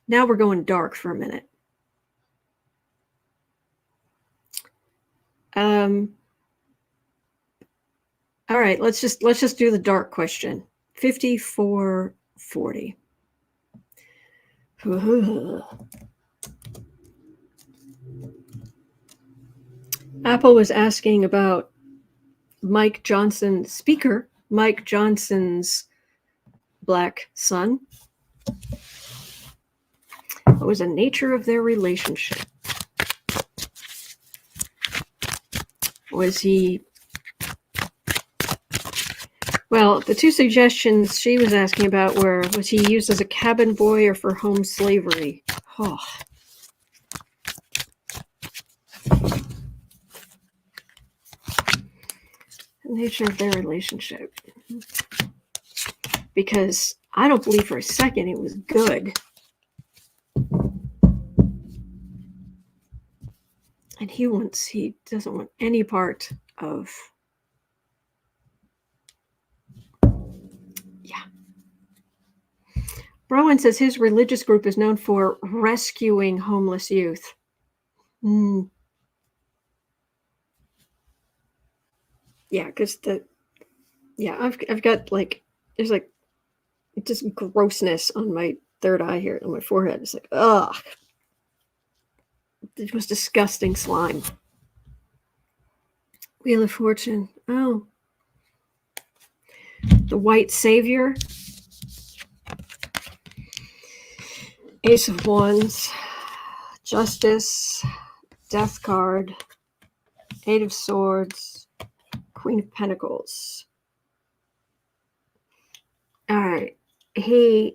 A: Now we're going dark for a minute. All right, let's just do the dark question. 5440. Apple was asking about Speaker Mike Johnson's black son. What was the nature of their relationship? Was he Well, the two suggestions she was asking about were, was he used as a cabin boy or for home slavery? Oh. The nature of their relationship. Because I don't believe for a second it was good. And he doesn't want any part of, yeah. Rowan says his religious group is known for rescuing homeless youth. Yeah, because I've got like, there's like just grossness on my third eye here, on my forehead. It's like, ugh. It was disgusting slime. Wheel of Fortune. Oh. The White Savior. Ace of Wands. Justice. Death card. Eight of Swords. Queen of Pentacles. All right. He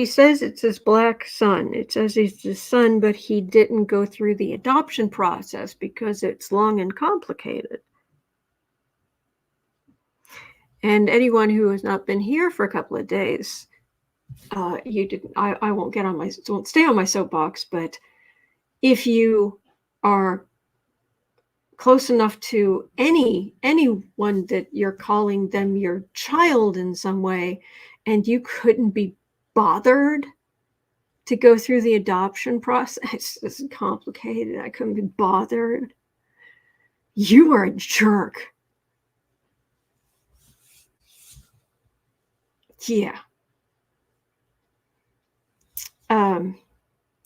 A: says it's his black son. It says he's his son, but he didn't go through the adoption process because it's long and complicated. And anyone who has not been here for a couple of days, you didn't. I won't stay on my soapbox. But if you are close enough to anyone that you're calling them your child in some way, and you couldn't be bothered to go through the adoption process, it's complicated. I couldn't be bothered. You are a jerk. Yeah.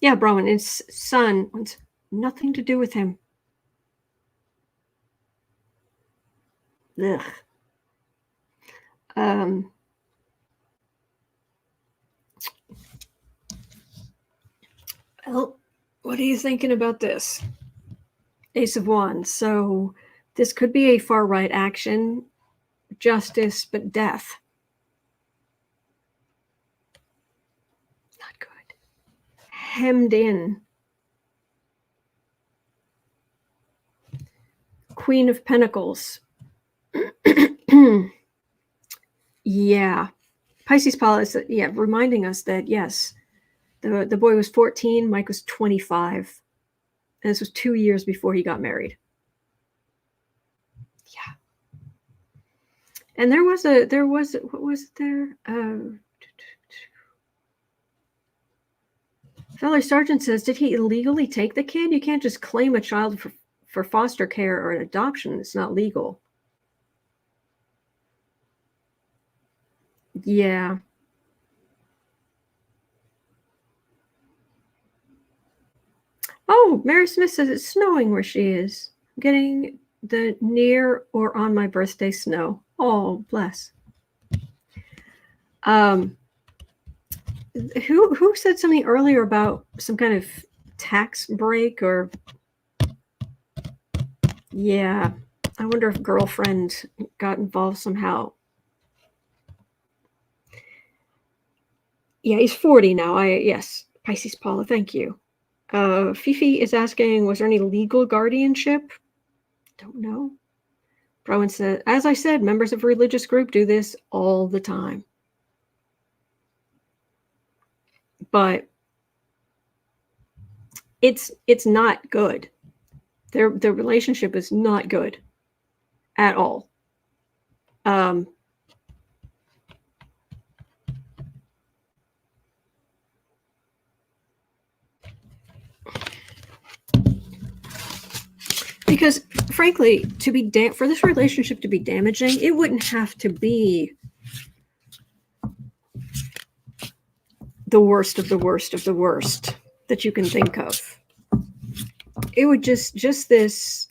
A: Yeah, Brahman, his son wants nothing to do with him. Ugh. Well, what are you thinking about this? Ace of Wands. So this could be a far-right action, justice, but death. Not good. Hemmed in. Queen of Pentacles. Yeah. Pisces Paul is, reminding us that, yes, the boy was 14, Mike was 25. And this was 2 years before he got married. Yeah. And what was there? Fellow Sergeant says, did he illegally take the kid? You can't just claim a child for foster care or an adoption. It's not legal. Yeah. Oh, Mary Smith says it's snowing where she is. I'm getting the near or on my birthday snow. Oh, bless. Who said something earlier about some kind of tax break or? Yeah, I wonder if girlfriend got involved somehow. Yeah, he's 40 now. Yes, Pisces Paula, thank you. Fifi is asking, was there any legal guardianship? Don't know. Rowan said, as I said, members of a religious group do this all the time. But it's not good. Their relationship is not good at all. Because frankly, for this relationship to be damaging, it wouldn't have to be the worst of the worst of the worst that you can think of. It would just this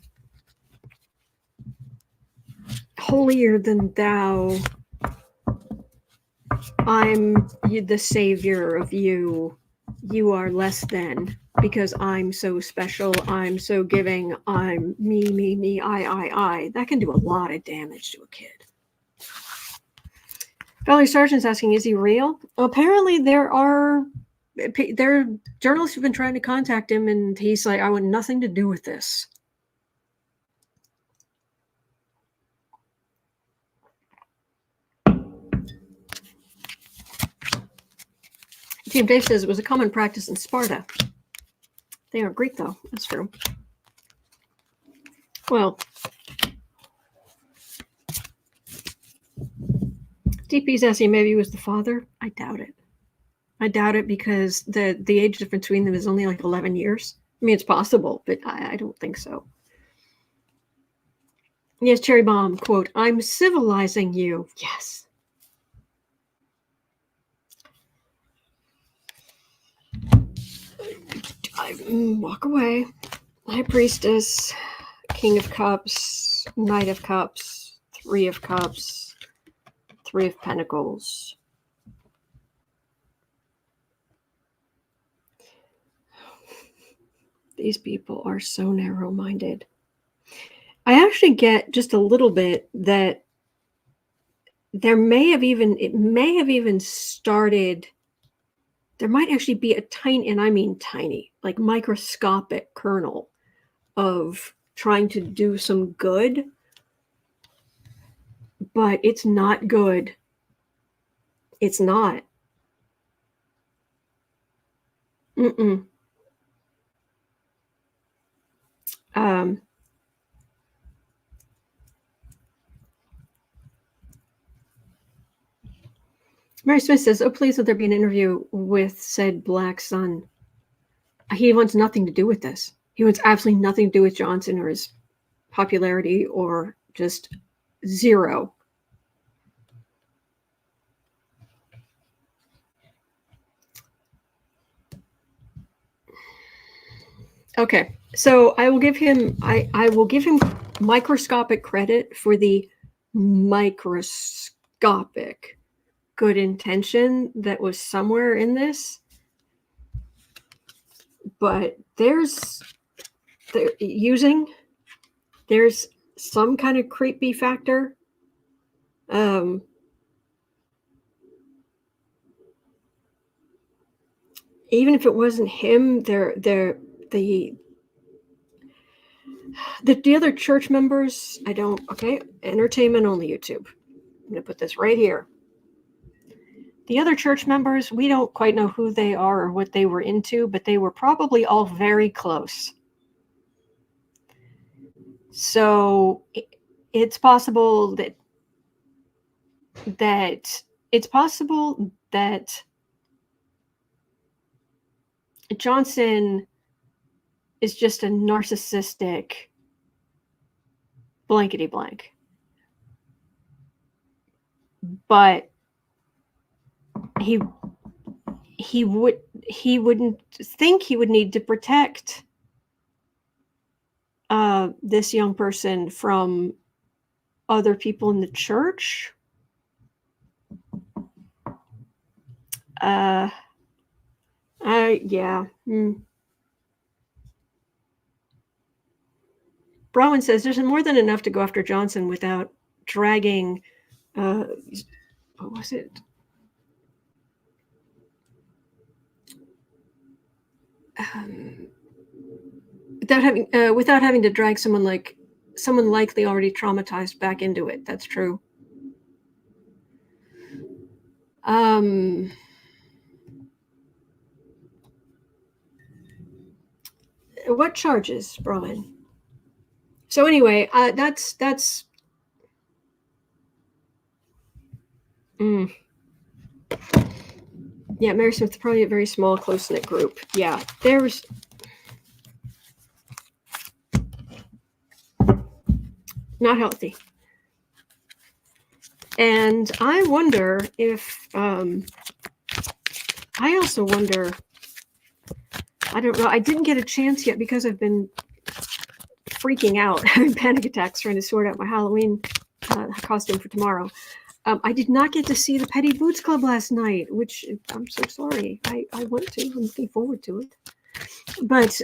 A: holier than thou, I'm the savior of you, you are less than, because I'm so special, I'm so giving, I'm me, I. That can do a lot of damage to a kid. Valerie Sargent's asking, is he real? Apparently there are journalists who've been trying to contact him, and he's like, I want nothing to do with this. Team Dave says it was a common practice in Sparta. They aren't Greek, though. That's true. Well, DP's asking maybe he was the father. I doubt it. I doubt it because the age difference between them is only like 11 years. I mean, it's possible, but I don't think so. Yes, Cherry Bomb, quote, I'm civilizing you. Yes. Walk away. High Priestess, King of Cups, Knight of Cups, Three of Cups, Three of Pentacles. These people are so narrow-minded. I actually get just a little bit that it may have even started, there might actually be a tiny, and I mean tiny, like microscopic kernel of trying to do some good, but it's not good. It's not. Mary Smith says, oh, please let there be an interview with said black son. He wants nothing to do with this. He wants absolutely nothing to do with Johnson or his popularity, or just zero. Okay, so I will give him microscopic credit for the microscopic good intention that was somewhere in this, but there's some kind of creepy factor. Even if it wasn't him, the other church members, entertainment only YouTube. I'm going to put this right here. The other church members, we don't quite know who they are or what they were into, but they were probably all very close. So it's possible that Johnson is just a narcissistic blankety blank. But he wouldn't think he would need to protect this young person from other people in the church. Browan says there's more than enough to go after Johnson without dragging, what was it? Without having to drag someone likely already traumatized back into it. That's true. What charges, Browan? So anyway, that's yeah, Mary Smith's probably a very small, close-knit group. Yeah, there's not healthy. And I wonder if I also wonder, I don't know, I didn't get a chance yet because I've been freaking out, having panic attacks trying to sort out my Halloween costume for tomorrow. I did not get to see the Petty Boots Club last night, which I'm so sorry. I want to. I'm looking forward to it. But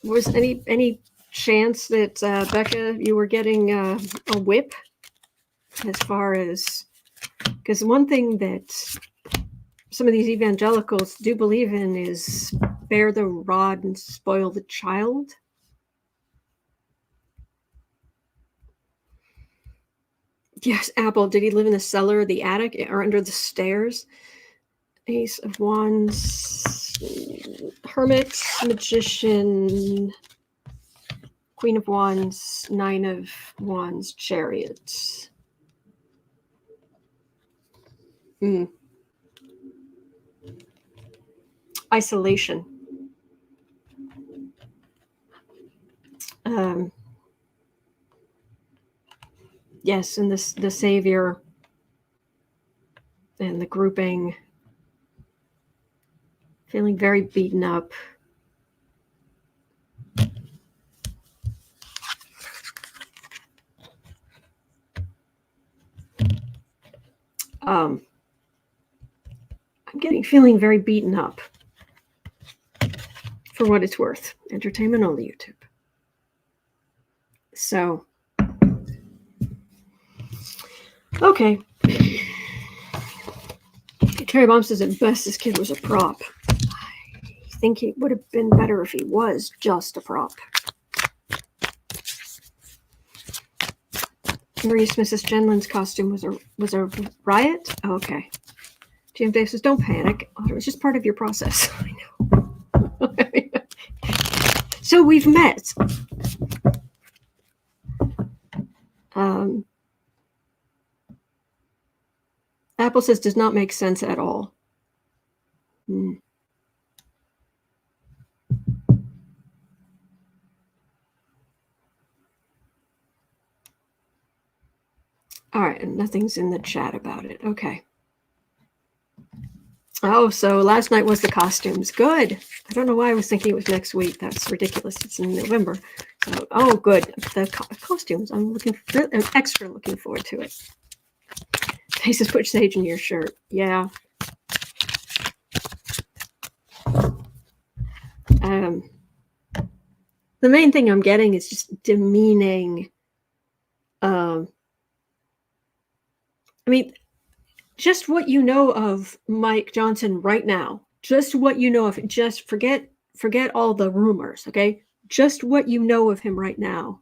A: was any chance that Becca, you were getting a whip as far as, because one thing that some of these evangelicals do believe in is bear the rod and spoil the child. Yes, Apple. Did he live in the cellar, the attic, or under the stairs? Ace of Wands, Hermit, Magician, Queen of Wands, Nine of Wands, Chariot. Isolation. Yes, and this the Savior and the grouping, feeling very beaten up. I'm feeling very beaten up. For what it's worth, entertainment only YouTube. So, okay. Terry Bomb says at best this kid was a prop. I think he would have been better if he was just a prop. Maurice, Mrs. Jenlin's costume was a riot? Oh, okay. Jim Dave says, don't panic. Oh, it was just part of your process. I know. So we've met. Apple says, does not make sense at all. All right, and nothing's in the chat about it. Okay. Oh, so last night was the costumes. Good. I don't know why I was thinking it was next week. That's ridiculous. It's in November. So, oh, good. The costumes. I'm extra looking forward to it. He says, put sage in your shirt. Yeah. The main thing I'm getting is just demeaning. I mean, just what you know of Mike Johnson right now. Just what you know of. Just forget all the rumors, okay? Just what you know of him right now.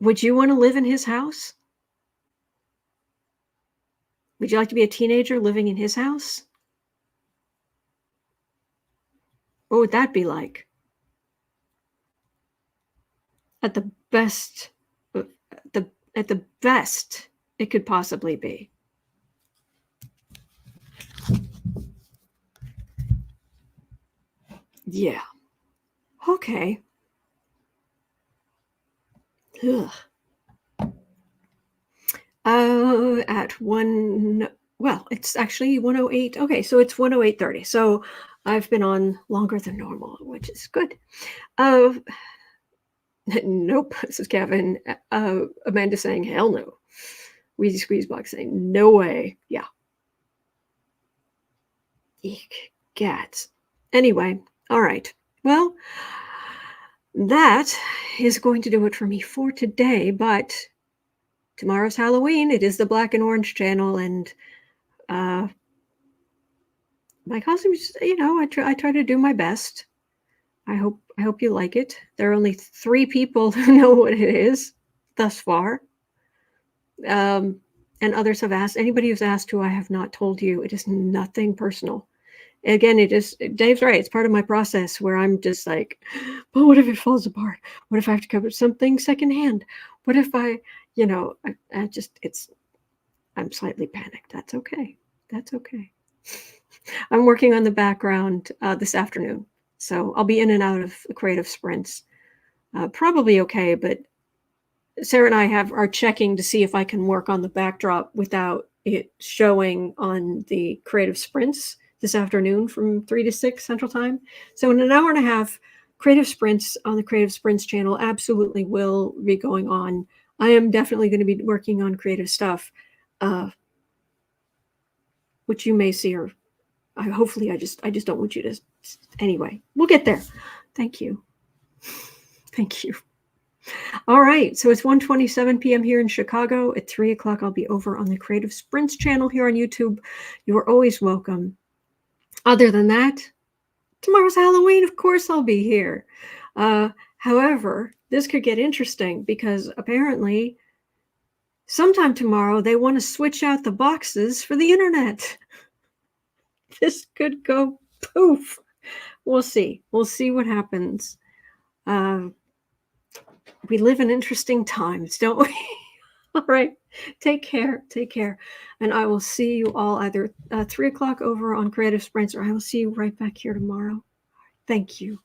A: Would you want to live in his house? Would you like to be a teenager living in his house? What would that be like? At the best, at the best it could possibly be. Yeah. Okay. Ugh. At one, well, it's actually 1:08. Okay, so it's 1:08:30. So I've been on longer than normal, which is good. Nope, this is Kevin. Amanda saying, hell no. Wheezy Squeeze Box saying, no way. Yeah. Eek, cats. Anyway, all right. Well, that is going to do it for me for today, but tomorrow's Halloween. It is the Black and Orange channel, and my costumes, I try to do my best. I hope you like it. There are only 3 people who know what it is thus far. And others have asked. Anybody who's asked who I have not told you, it is nothing personal. Again, Dave's right. It's part of my process where I'm just like, but what if it falls apart? What if I have to cover something secondhand? What if I'm slightly panicked. That's okay. That's okay. I'm working on the background this afternoon. So I'll be in and out of the creative sprints. Probably okay, but Sarah and I are checking to see if I can work on the backdrop without it showing on the creative sprints this afternoon from 3 to 6 Central Time. So in an hour and a half, creative sprints on the Creative Sprints channel absolutely will be going on. I am definitely going to be working on creative stuff, which you may see, or hopefully I just don't want you to. Anyway, we'll get there. Thank you. Thank you. All right, so it's 1:27 p.m. here in Chicago. At 3 o'clock, I'll be over on the Creative Sprints channel here on YouTube. You are always welcome. Other than that, tomorrow's Halloween. Of course, I'll be here. However, this could get interesting because apparently sometime tomorrow they want to switch out the boxes for the internet. This could go poof. We'll see. We'll see what happens. We live in interesting times, don't we? All right. Take care. Take care. And I will see you all either 3 o'clock over on Creative Sprints, or I will see you right back here tomorrow. Thank you.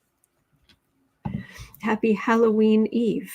A: Happy Halloween Eve.